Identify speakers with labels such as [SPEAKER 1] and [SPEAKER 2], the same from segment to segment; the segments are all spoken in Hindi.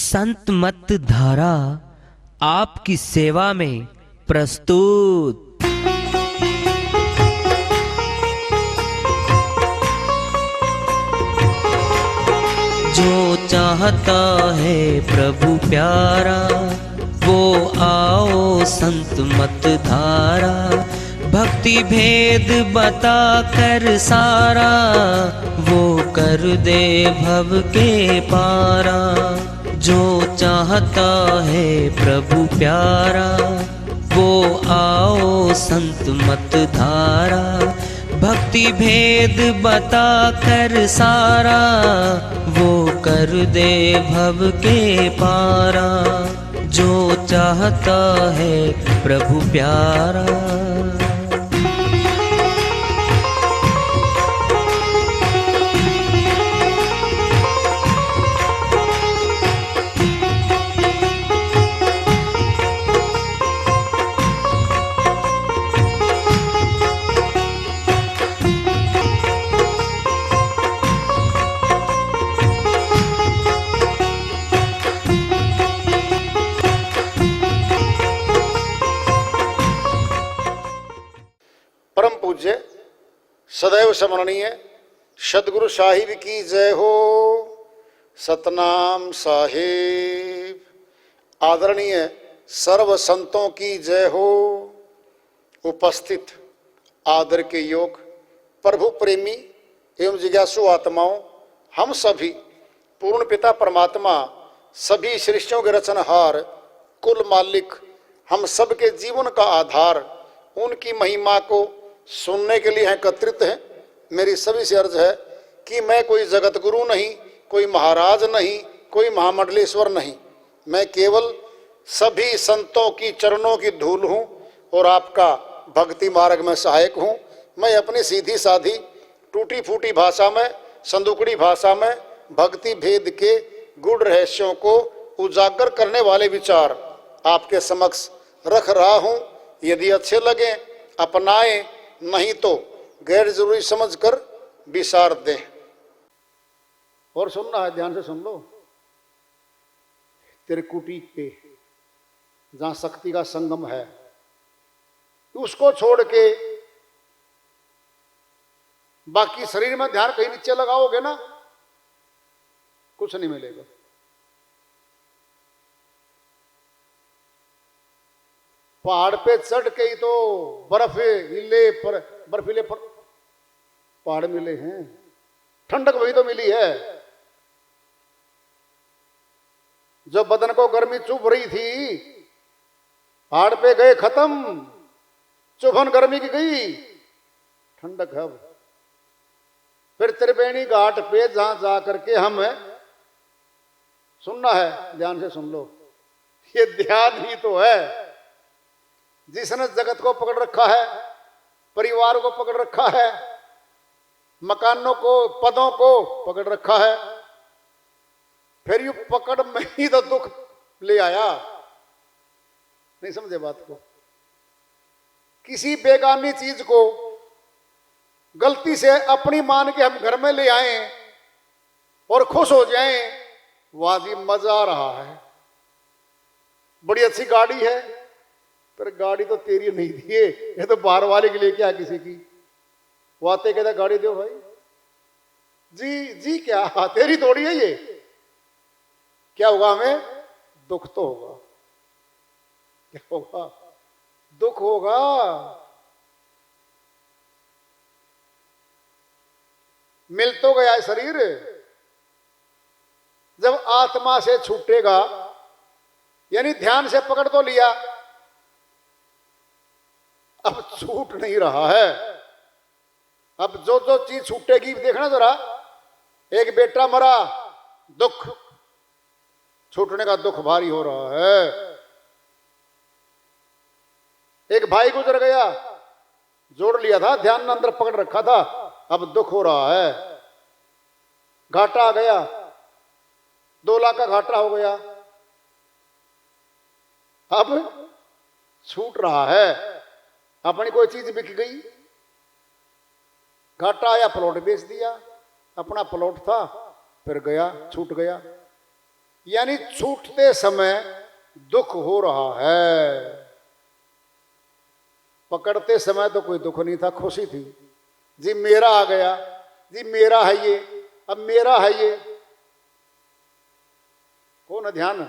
[SPEAKER 1] संत मत धारा आपकी सेवा में प्रस्तुत। जो चाहता है प्रभु प्यारा, वो आओ संत मत धारा। भक्ति भेद बता कर सारा, वो कर दे भव के पारा। जो चाहता है प्रभु प्यारा, वो आओ संत मत धारा। भक्ति भेद बता कर सारा, वो कर दे भव के पारा। जो चाहता है प्रभु प्यारा।
[SPEAKER 2] परम पूज्य सदैव स्मरणीय सदगुरु साहिब की जय हो। सतनाम साहिब। आदरणीय सर्व संतों की जय हो। उपस्थित आदर के योग प्रभु प्रेमी एवं जिज्ञासु आत्माओं, हम सभी पूर्ण पिता परमात्मा, सभी सृष्टियों के रचनहार, कुल मालिक, हम सबके जीवन का आधार, उनकी महिमा को सुनने के लिए एकत्रित हैं। मेरी सभी से अर्ज है कि मैं कोई जगत गुरु नहीं, कोई महाराज नहीं, कोई महामंडलेश्वर नहीं। मैं केवल सभी संतों की चरणों की धूल हूँ और आपका भक्ति मार्ग में सहायक हूँ। मैं अपनी सीधी साधी टूटी फूटी भाषा में, संदुकड़ी भाषा में भक्ति भेद के गूढ़ रहस्यों को उजागर करने वाले विचार आपके समक्ष रख रहा हूँ। यदि अच्छे लगे अपनाएं, नहीं तो गैर जरूरी समझकर विसार दें। और सुनना है, ध्यान से सुन लो। त्रिकुटी पे जहां शक्ति का संगम है, उसको छोड़ के बाकी शरीर में ध्यान कहीं नीचे लगाओगे ना, कुछ नहीं मिलेगा। पहाड़ पे चढ़ के ही तो बर्फीले पहाड़ मिले हैं, ठंडक वही तो मिली है। जो बदन को गर्मी चुभ रही थी, पहाड़ पे गए खत्म, चुभन गर्मी की गई, ठंडक है। फिर त्रिवेणी घाट पे जहां जा करके हम सुनना है, ध्यान से सुन लो। ये ध्यान ही तो है जिसने जगत को पकड़ रखा है, परिवार को पकड़ रखा है, मकानों को, पदों को पकड़ रखा है। फिर यू पकड़ में ही तो दुख ले आया। नहीं समझे बात को? किसी बेगानी चीज को गलती से अपनी मान के हम घर में ले आए और खुश हो जाएं, वाजी मजा आ रहा है। बड़ी अच्छी गाड़ी है, पर गाड़ी तो तेरी नहीं दी है, ये तो बाहर वाले के लिए क्या किसी की। वो आते कहता गाड़ी दो भाई। जी जी क्या तेरी थोड़ी है ये। क्या होगा हमें? दुख तो होगा। क्या होगा? दुख होगा। मिल तो गया है शरीर, जब आत्मा से छूटेगा, यानी ध्यान से पकड़ तो लिया, अब छूट नहीं रहा है। अब जो जो चीज छूटेगी देखना जरा। एक बेटा मरा, दुख, छूटने का दुख भारी हो रहा है। एक भाई गुजर गया, जोड़ लिया था, ध्यान में अंदर पकड़ रखा था, अब दुख हो रहा है। घाटा आ गया, 2 लाख का घाटा हो गया, अब छूट रहा है। अपनी कोई चीज बिक गई, घाटा आया, प्लॉट बेच दिया। अपना प्लॉट था, फिर गया, छूट गया। यानी छूटते समय दुख हो रहा है, पकड़ते समय तो कोई दुख नहीं था, खुशी थी। जी मेरा आ गया, जी मेरा है ये, अब मेरा है ये। कौन है ध्यान?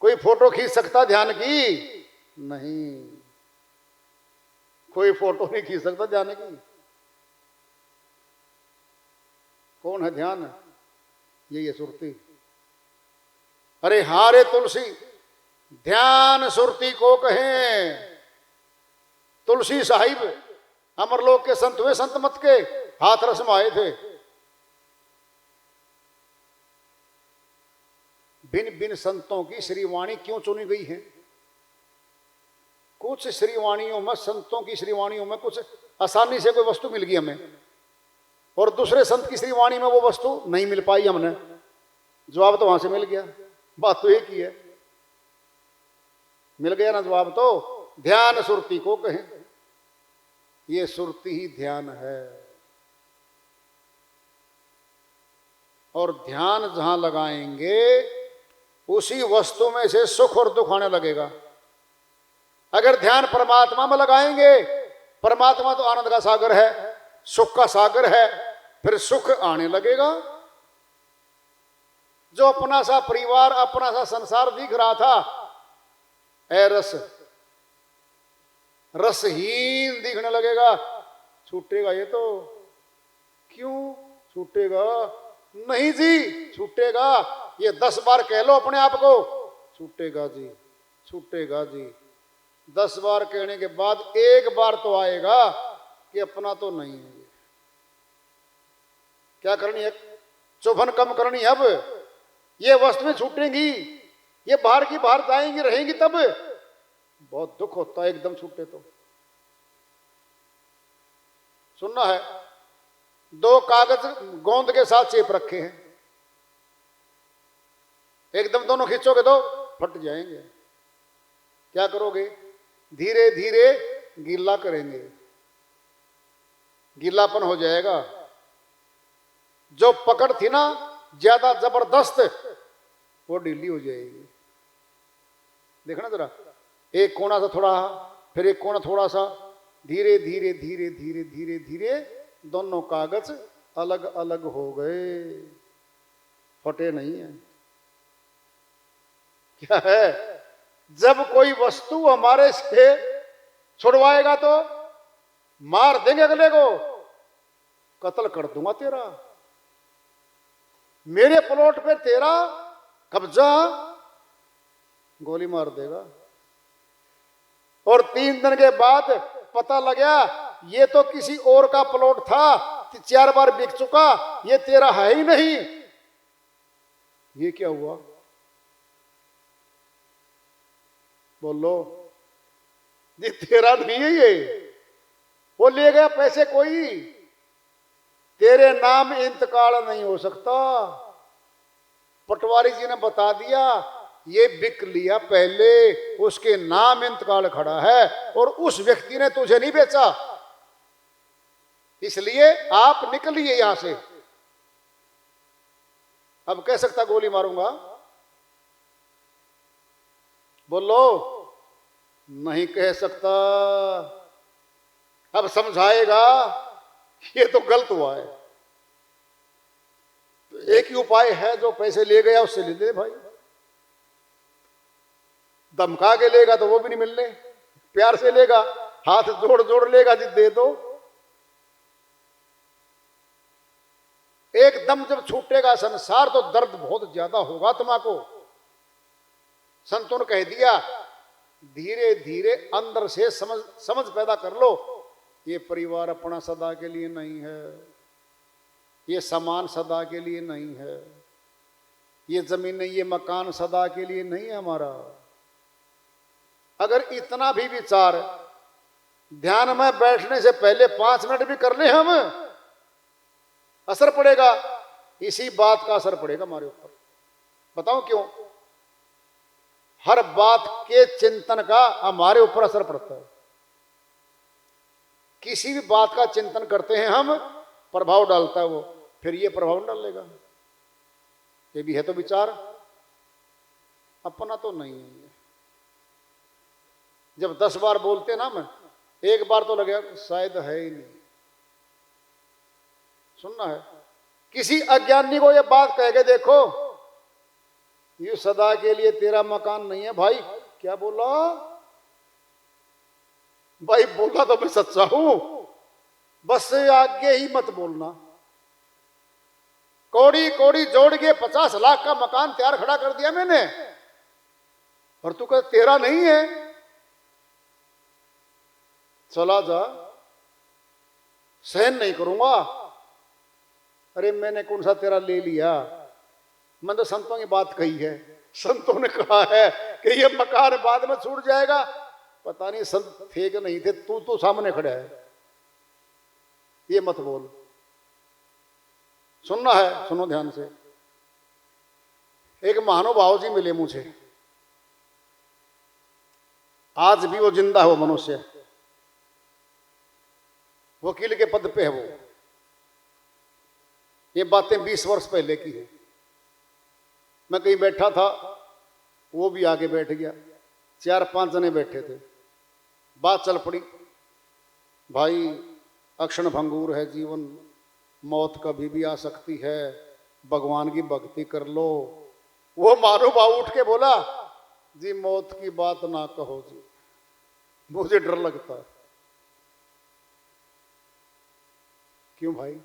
[SPEAKER 2] कोई फोटो खींच सकता ध्यान की? नहीं, कोई फोटो नहीं खींच सकता ध्यान की। कौन है ध्यान? ये सुरती। अरे हाँ रे तुलसी, ध्यान सुरती को कहें। तुलसी साहिब अमरलोक के संत हुए, संत मत के हाथ रस्म आए थे। भिन्न भिन्न संतों की श्रीवाणी क्यों चुनी गई है? कुछ श्रीवाणियों में, संतों की श्रीवाणियों में कुछ आसानी से कोई वस्तु मिल गई हमें, और दूसरे संत की श्रीवाणी में वो वस्तु नहीं मिल पाई हमने। जवाब तो वहां से मिल गया, बात तो एक ही है, मिल गया ना जवाब। तो ध्यान सुरती को कहें, ये सुरती ही ध्यान है। और ध्यान जहां लगाएंगे उसी वस्तु में से सुख और दुख आने लगेगा। अगर ध्यान परमात्मा में लगाएंगे, परमात्मा तो आनंद का सागर है, सुख का सागर है, फिर सुख आने लगेगा। जो अपना सा परिवार, अपना सा संसार दिख रहा था, ऐ रस, रसहीन दिखने लगेगा। छूटेगा ये तो। क्यों छूटेगा? नहीं जी छूटेगा। ये 10 बार कह लो अपने आप को, छूटेगा जी, छूटेगा जी। 10 बार कहने के बाद एक बार तो आएगा कि अपना तो नहीं है। क्या करनी है? चुभन कम करनी है। अब ये वस्तुएं छूटेंगी, ये बाहर की बाहर जाएंगी, रहेंगी, तब बहुत दुख होता है एकदम छूटे तो। सुनना है, 2 कागज गोंद के साथ चेप रखे हैं, एकदम दोनों खींचोगे तो फट जाएंगे। क्या करोगे? धीरे धीरे गीला करेंगे, गीलापन हो जाएगा। जो पकड़ थी ना ज्यादा जबरदस्त, वो ढीली हो जाएगी। देखना जरा, एक कोना सा थोड़ा, फिर एक कोना थोड़ा सा, धीरे धीरे धीरे धीरे धीरे धीरे दोनों कागज अलग अलग हो गए, फटे नहीं है। क्या है? जब कोई वस्तु हमारे से छुड़वाएगा तो मार देंगे अगले को, कत्ल कर दूंगा तेरा, मेरे प्लॉट पे तेरा कब्जा, गोली मार देगा। और 3 दिन के बाद पता लगा ये तो किसी और का प्लॉट था, 4 बार बिक चुका, ये तेरा है ही नहीं। ये क्या हुआ? बोलो, ये तेरा नहीं है, ये वो ले गया पैसे कोई, तेरे नाम इंतकाल नहीं हो सकता। पटवारी जी ने बता दिया ये बिक लिया पहले, उसके नाम इंतकाल खड़ा है, और उस व्यक्ति ने तुझे नहीं बेचा, इसलिए आप निकलिए यहां से। अब कह सकता गोली मारूंगा? बोलो, नहीं कह सकता। अब समझाएगा ये तो गलत हुआ है। तो एक ही उपाय है, जो पैसे ले गया उससे ले ले भाई। धमका के लेगा तो वो भी नहीं मिलने, प्यार से लेगा, हाथ जोड़ जोड़ लेगा जी दे दो। एकदम जब छूटेगा संसार तो दर्द बहुत ज्यादा होगा तुम्हारा। संतों ने कह दिया धीरे धीरे अंदर से समझ पैदा कर लो, ये परिवार अपना सदा के लिए नहीं है, ये सामान सदा के लिए नहीं है, ये जमीन, ये मकान सदा के लिए नहीं है हमारा। अगर इतना भी विचार ध्यान में बैठने से पहले 5 मिनट भी कर ले हम, असर पड़ेगा। इसी बात का असर पड़ेगा हमारे ऊपर। बताओ क्यों? हर बात के चिंतन का हमारे ऊपर असर पड़ता है। किसी भी बात का चिंतन करते हैं हम, प्रभाव डालता है वो, फिर ये प्रभाव डालेगा। ये भी है तो विचार, अपना तो नहीं है ये। जब 10 बार बोलते ना मैं, एक बार तो लगे शायद है ही नहीं। सुनना है, किसी अज्ञानी को ये बात कह के देखो, ये सदा के लिए तेरा मकान नहीं है भाई। क्या बोला भाई? बोला तो मैं सच्चा हूं, बस आगे ही मत बोलना। कौड़ी कौड़ी जोड़ के 50 लाख का मकान तैयार खड़ा कर दिया मैंने, और तू कह तेरा नहीं है, चला जा, सहन नहीं करूंगा। अरे मैंने कौन सा तेरा ले लिया? मैंने तो संतों की बात कही है। संतों ने कहा है कि ये मकान बाद में छूट जाएगा। पता नहीं संत थे कि नहीं थे, तू तो सामने खड़ा है, ये मत बोल। सुनना है, सुनो ध्यान से। एक महानुभाव जी मिले मुझे, आज भी वो जिंदा है, वो मनुष्य, वकील के पद पे है वो। ये बातें 20 वर्ष पहले की है। मैं कहीं बैठा था, वो भी आगे बैठ गया, 4-5 जने बैठे थे। बात चल पड़ी, भाई अक्षण भंगूर है जीवन, मौत कभी भी आ सकती है, भगवान की भक्ति कर लो। वो महानुभाव उठ के बोला, जी मौत की बात ना कहो जी, मुझे डर लगता है। क्यों भाई?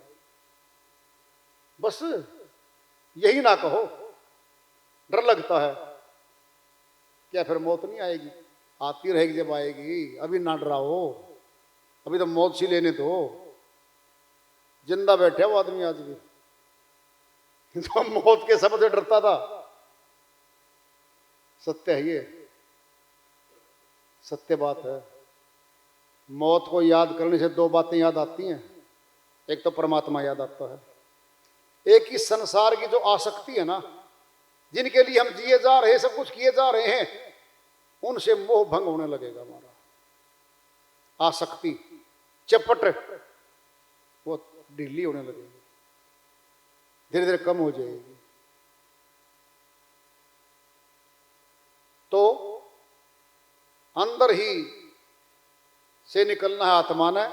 [SPEAKER 2] बस यही ना कहो, डर लगता है। क्या फिर मौत नहीं आएगी? आती रहेगी जब आएगी। अभी ना डराओ, अभी तो मौत सी लेने दो। जिंदा बैठे वो आदमी आज भी, तो मौत के शब्द से डरता था। सत्य है ये, सत्य बात है। मौत को याद करने से 2 बातें याद आती हैं। एक तो परमात्मा याद आता है, एक ही संसार की जो आसक्ति है ना, जिनके लिए हम जिए जा रहे हैं, सब कुछ किए जा रहे हैं, उनसे मोह भंग होने लगेगा। हमारा आसक्ति चपट वो ढीली होने लगेगी, धीरे धीरे कम हो जाएगी। तो अंदर ही से निकलना है आत्मा ने।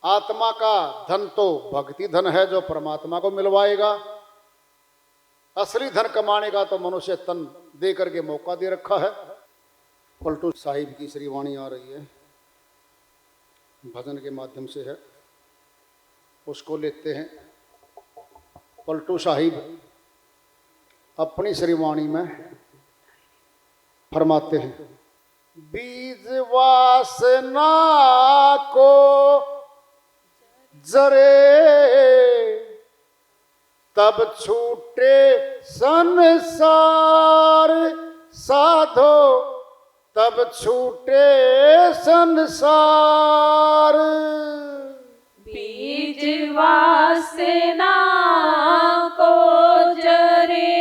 [SPEAKER 2] आत्मा का धन तो भक्ति धन है, जो परमात्मा को मिलवाएगा। असली धन कमाने का तो मनुष्य तन दे करके मौका दे रखा है। पलटू साहिब की श्री वाणी आ रही है, भजन के माध्यम से है, उसको लेते हैं। पलटू साहिब अपनी श्री वाणी में फरमाते हैं, बीज वासना को जरे तब छूटे संसार, साधो तब छूटे संसार।
[SPEAKER 3] बीज वासना को जरे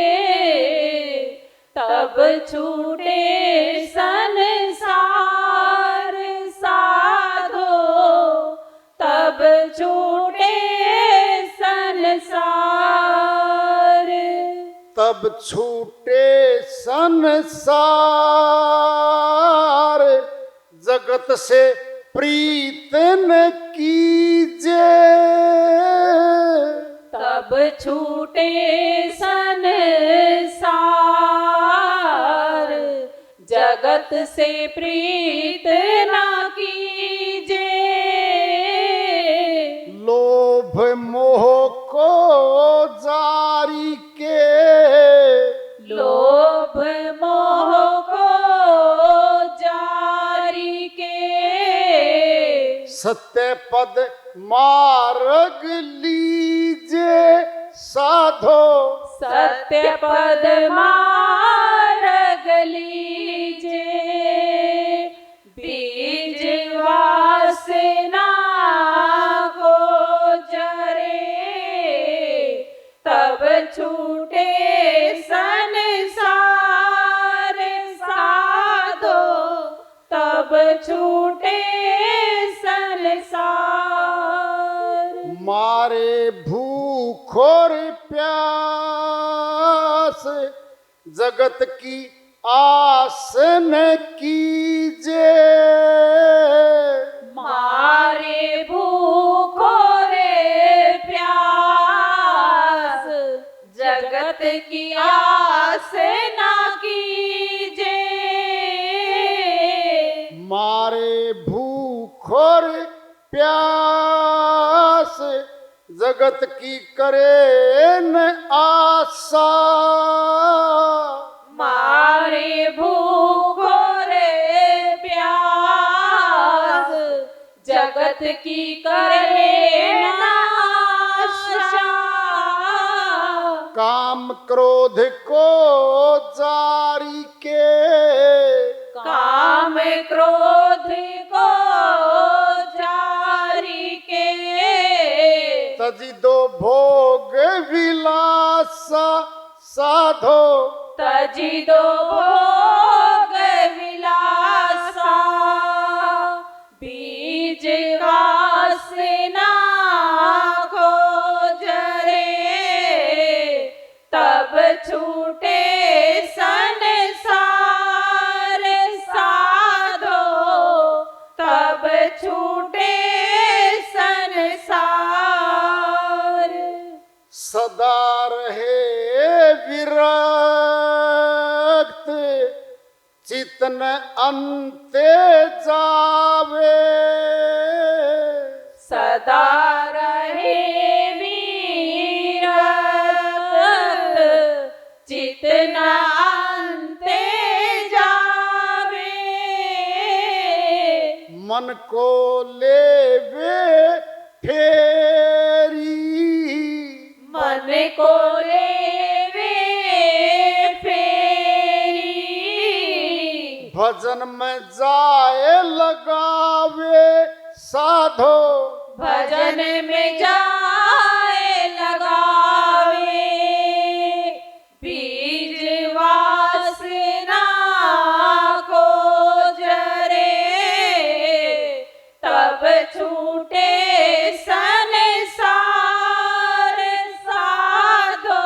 [SPEAKER 3] तब छूटे संसार, साधो तब छूटे संसार।
[SPEAKER 2] तब छूटे संसार, जगत से प्रीत न कीजे।
[SPEAKER 3] तब छूटे संसार, जगत से प्रीत ना कीजे।
[SPEAKER 2] लोभ मोह को जारी के,
[SPEAKER 3] लोभ मोह को जारी के।
[SPEAKER 2] सत्य पद मार्ग लीजे, साधो
[SPEAKER 3] सत्य पद मार्ग लीजे। बीज वासना को जरे तब छूटे संसार, साधो तब छूटे संसार।
[SPEAKER 2] मारे भूख भूखोर प्यास जगत की आस न कीजे।
[SPEAKER 3] मारे भूखो रे प्यास जगत की आस ना कीजे।
[SPEAKER 2] मारे भूखोर प्यास जगत की करे न आशा।
[SPEAKER 3] मारे भूखो रे प्यास जगत की करे ना आशा।
[SPEAKER 2] काम क्रोध को जारी के
[SPEAKER 3] काम क्रोध को जारी के
[SPEAKER 2] तजी दो भोग विलासा साधो।
[SPEAKER 3] तजी दो भोग विलासा बीज वासना को जरे तब छूटे संसार साधो तब छूटे संसार।
[SPEAKER 2] सदा रहे विरक्त चितन अंते जावे।
[SPEAKER 3] सदा रहे वीरत चितना अंते जावे।
[SPEAKER 2] मन को लेवे फेरी
[SPEAKER 3] मन को लेवे फेरी
[SPEAKER 2] भजन में जाए लगावे साधो।
[SPEAKER 3] भजन में जाए लगावे बीज वासना को जरे तब छूटे संसार साधो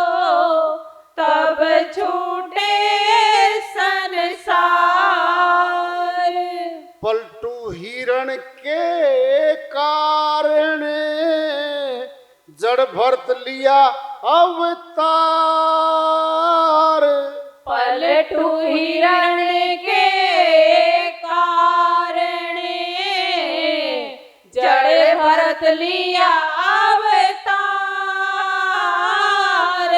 [SPEAKER 3] तब छूटे संसार।
[SPEAKER 2] पलटू हिरण के कारण जड़ भरत लिया अवतार।
[SPEAKER 3] पलटू हिरण के कारण जड़ भरत लिया अवतार।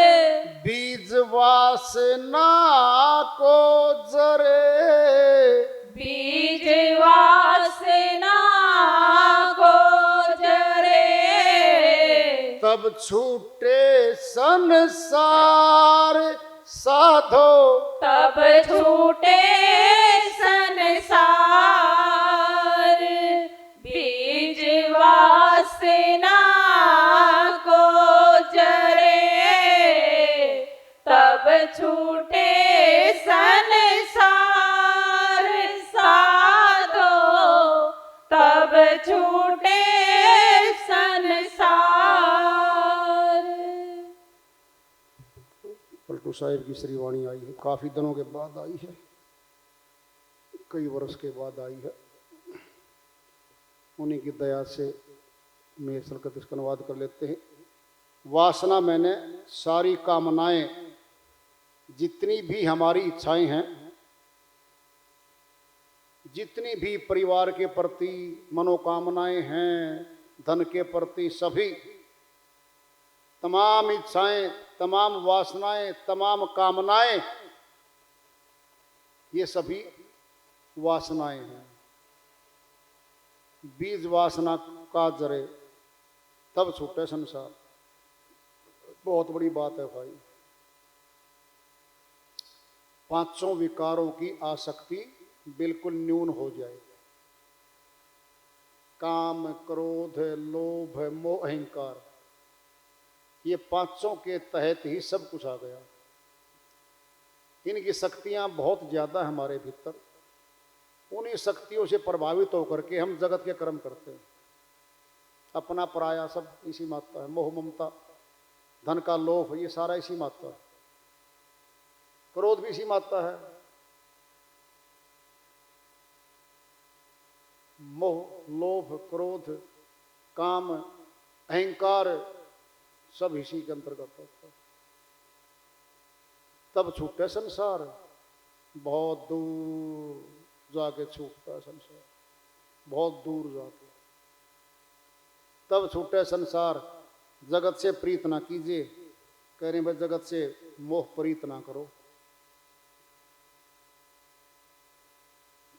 [SPEAKER 2] बीज वासना को जरे
[SPEAKER 3] बीज वासना को जरे
[SPEAKER 2] तब छूटे संसार साधो।
[SPEAKER 3] तब छूटे संसार। बीज वासना को जरे तब छूटे संसार साधो तब छूटे संसार।
[SPEAKER 2] पलटू साहिब की श्रीवाणी आई है, काफी दिनों के बाद आई है, कई वर्ष के बाद आई है। उन्हीं की दया से मैं सरकत इसका अनुवाद कर लेते हैं। वासना मैंने सारी कामनाएं जितनी भी हमारी इच्छाएं हैं, जितनी भी परिवार के प्रति मनोकामनाएं हैं, धन के प्रति सभी तमाम इच्छाएं, तमाम वासनाएं, तमाम कामनाएं, ये सभी वासनाएं हैं। बीज वासना का जरे तब छूटे संसार। बहुत बड़ी बात है भाई। पांचों विकारों की आसक्ति बिल्कुल न्यून हो जाए। काम, क्रोध, लोभ, मोह, अहंकार, ये पांचों के तहत ही सब कुछ आ गया। इनकी शक्तियां बहुत ज्यादा है हमारे भीतर। उन्हीं शक्तियों से प्रभावित होकर के हम जगत के कर्म करते हैं। अपना पराया सब इसी मात्रा है। मोह, ममता, धन का लोभ, ये सारा इसी में आता है। क्रोध भी इसी में आता है। मोह, लोभ, क्रोध, काम, अहंकार सब इसी के अंतर्गत आता है। तब छूटे संसार, बहुत दूर जाके छूटता है संसार, बहुत दूर जाके। तब छूटे संसार, जगत से प्रीत ना कीजिए। कह रहे भाई जगत से मोह प्रीत ना करो।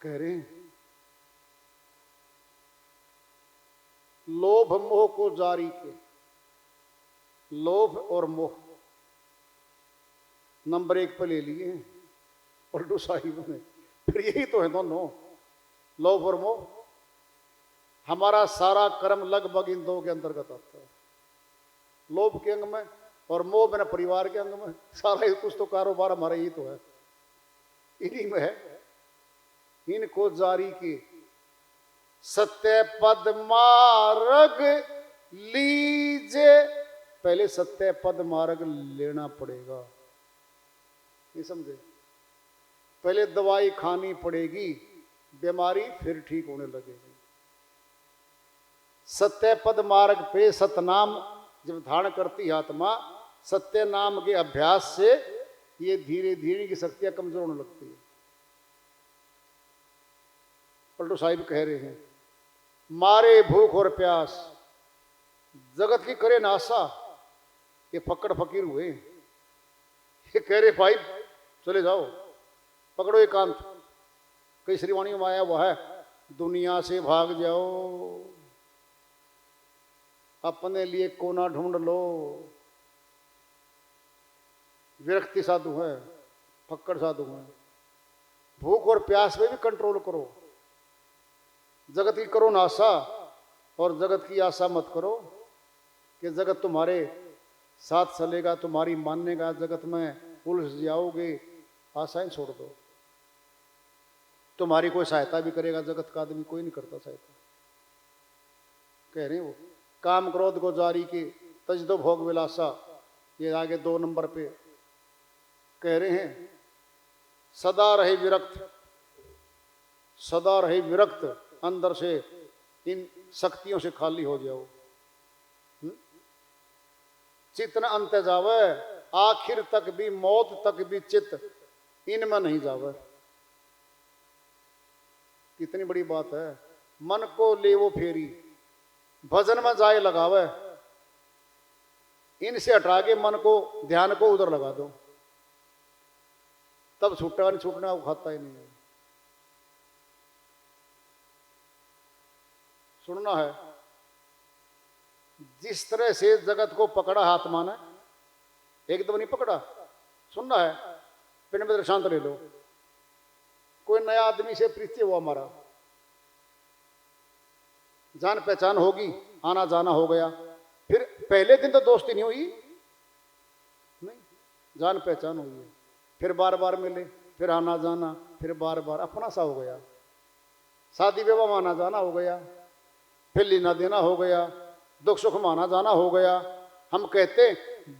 [SPEAKER 2] कह रहे हैं लोभ मोह को जारी के। लोभ और मोह नंबर 1 पर ले लिए हैं पलटू साहिब ने। फिर यही तो है दोनों, लोभ और मोह। हमारा सारा कर्म लगभग इन दो के अंतर्गत आता है, लोभ के अंग में और मोह मेरा परिवार के अंग में। सारा ही कुछ तो कारोबार हमारा यही तो है, इन्हीं में है। इनको जारी की सत्य पद मार्ग लीजे। पहले सत्य पद मार्ग लेना पड़ेगा, ये समझे। पहले दवाई खानी पड़ेगी, बीमारी फिर ठीक होने लगेगी। सत्य पद मार्ग पे सतनाम जब धारण करती है आत्मा, सत्य नाम के अभ्यास से ये धीरे धीरे की शक्तियां कमजोर होने लगती है। पलटू साहिब कह रहे हैं मारे भूख और प्यास, जगत की करे नासा। ये फक्कड़ फकीर हुए, ये कह रहे भाई चले जाओ, पकड़ो एकांत। कई श्रीवाणी में आया हुआ है, दुनिया से भाग जाओ, अपने लिए कोना ढूंढ लो। विरक्ति साधु है, फक्कड़ साधु है। भूख और प्यास में भी कंट्रोल करो। जगत की करो नासा, और जगत की आशा मत करो कि जगत तुम्हारे साथ चलेगा, तुम्हारी मानेगा, जगत में उलझ जाओगे। आशाएं छोड़ दो। तुम्हारी कोई सहायता भी करेगा जगत का आदमी, कोई नहीं करता सहायता। कह रहे हैं वो काम क्रोध को जारी की तज दो भोग विलासा। ये आगे 2 नंबर पे कह रहे हैं सदा रहे विरक्त, सदा रहे विरक्त, अंदर से इन शक्तियों से खाली हो जाओ। चित्त न अंत जावे, आखिर तक भी, मौत तक भी चित्त इनमें नहीं जावे। कितनी बड़ी बात है। मन को ले वो फेरी, भजन में जाए लगावे। इनसे हटा के मन को, ध्यान को उधर लगा दो, तब छूटा नहीं, छूटना वो खाता ही नहीं है। सुनना है जिस तरह से जगत को पकड़ा आत्मा ने, एकदम नहीं पकड़ा। सुनना है, पिंड में दृष्टांत ले लो। कोई नया आदमी से परिचय हुआ हमारा, जान पहचान होगी, आना जाना हो गया। फिर पहले दिन तो दोस्ती नहीं हुई, नहीं, जान पहचान हुई है। फिर बार बार मिले, फिर आना जाना, फिर बार बार अपना सा हो गया। शादी विवाह में आना जाना हो गया, फिर लेना देना हो गया, दुख सुख में आना जाना हो गया। हम कहते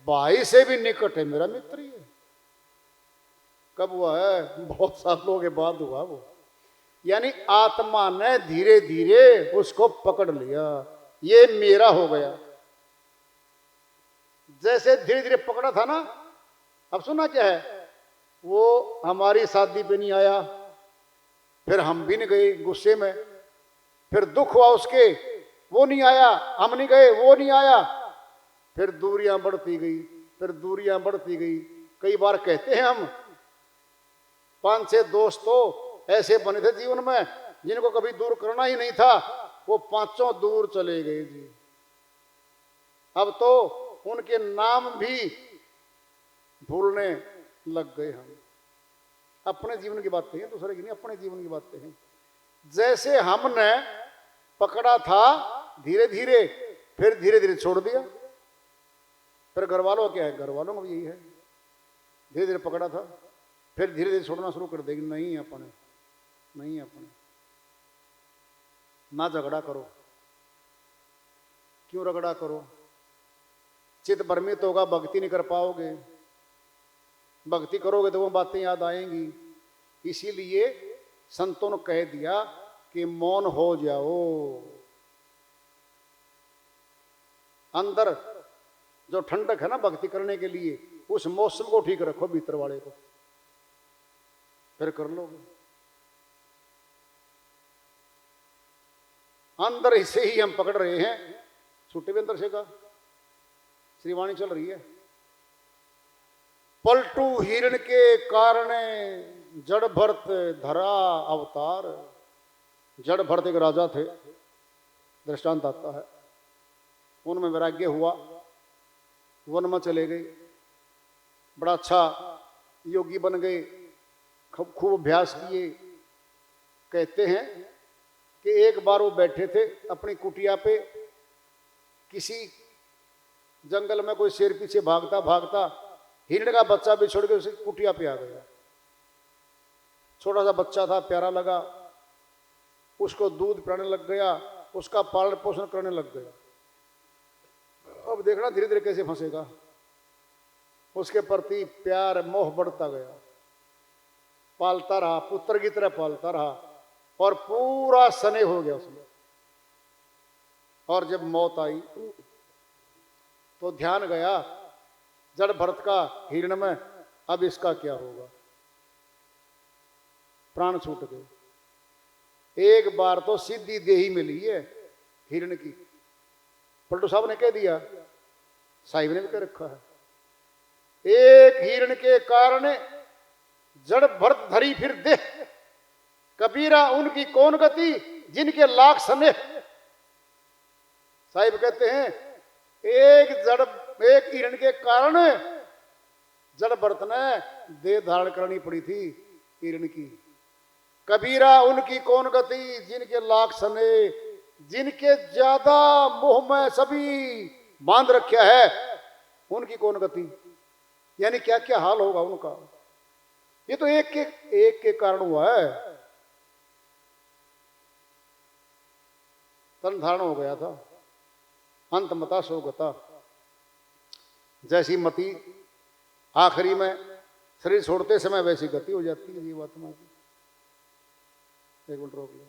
[SPEAKER 2] भाई से भी निकट है, मेरा मित्र ही है। कब हुआ है? बहुत सालों के बाद हुआ वो। यानी आत्मा ने धीरे धीरे उसको पकड़ लिया, ये मेरा हो गया। जैसे धीरे धीरे पकड़ा था ना, अब सुना क्या है, वो हमारी शादी पे नहीं आया, फिर हम भी नहीं गए गुस्से में, फिर दुख हुआ उसके, वो नहीं आया, हम नहीं गए, वो नहीं आया। फिर दूरियां बढ़ती गई, फिर दूरियां बढ़ती गई। कई बार कहते हैं हम 5-6 दोस्त तो ऐसे बने थे जीवन में जिनको कभी दूर करना ही नहीं था, वो 5 दूर चले गए जी। अब तो उनके नाम भी भूलने लग गए हम। अपने जीवन की बातें हैं, दूसरे की नहीं, अपने जीवन की बातें हैं। जैसे हमने पकड़ा था धीरे धीरे, फिर धीरे धीरे छोड़ दिया। फिर घर वालों क्या है, घर वालों का भी यही है, धीरे धीरे पकड़ा था, फिर धीरे धीरे छोड़ना शुरू कर देगी। नहीं अपने, नहीं अपने, ना झगड़ा करो, क्यों रगड़ा करो। चित्त भ्रमित होगा, भक्ति नहीं कर पाओगे। भक्ति करोगे तो वो बातें याद आएंगी। इसीलिए संतों ने कह दिया कि मौन हो जाओ। अंदर जो ठंडक है ना भक्ति करने के लिए, उस मौसम को ठीक रखो, भीतर वाले को, फिर कर लोगे। अंदर से ही हम पकड़ रहे हैं, छूटे भी अंदर से का। श्रीवाणी चल रही है। पलटू हिरण के कारण जड़ भरत धरा अवतार। जड़ भरत एक राजा थे, दृष्टांत आता है। उनमें वैराग्य हुआ, वन में चले गए, बड़ा अच्छा योगी बन गए, खूब अभ्यास किए। कहते हैं कि एक बार वो बैठे थे अपनी कुटिया पे, किसी जंगल में कोई शेर पीछे भागता भागता हिरण का बच्चा भी छोड़ के उसी कुटिया पे आ गया। छोटा सा बच्चा था, प्यारा लगा, उसको दूध पिलाने लग गया, उसका पालन पोषण करने लग गया। अब देखना धीरे धीरे कैसे फंसेगा। उसके प्रति प्यार मोह बढ़ता गया, पालता रहा, पुत्र की तरह पालता रहा, और पूरा स्नेह हो गया उसमें। और जब मौत आई तो ध्यान गया जड़ भरत का हिरण में, अब इसका क्या होगा। प्राण छूट गए। एक बार तो सीधी देही मिली है हिरण की। पलटू साहब ने कह दिया, साहिब ने भी कह रखा है। एक हिरण के कारण जड़ भरत धरी फिर देह, कबीरा उनकी कौन गति जिनके लाख स्नेह। साहिब कहते हैं एक हिरण के कारण जड़ भरत ने देह धारण करनी पड़ी थी हिरण की। कबीरा उनकी कौन गति जिनके लाख स्नेह, जिनके ज्यादा मोह में सभी बांध रखा है, उनकी कौन गति। यानी क्या क्या हाल होगा उनका। ये तो एक के कारण हुआ है। तन धारण हो गया था, अंत मता सो गता। जैसी मति आखिरी में शरीर छोड़ते समय वैसी गति हो जाती है जीवात्मा की। एक मिनट रोक लिया।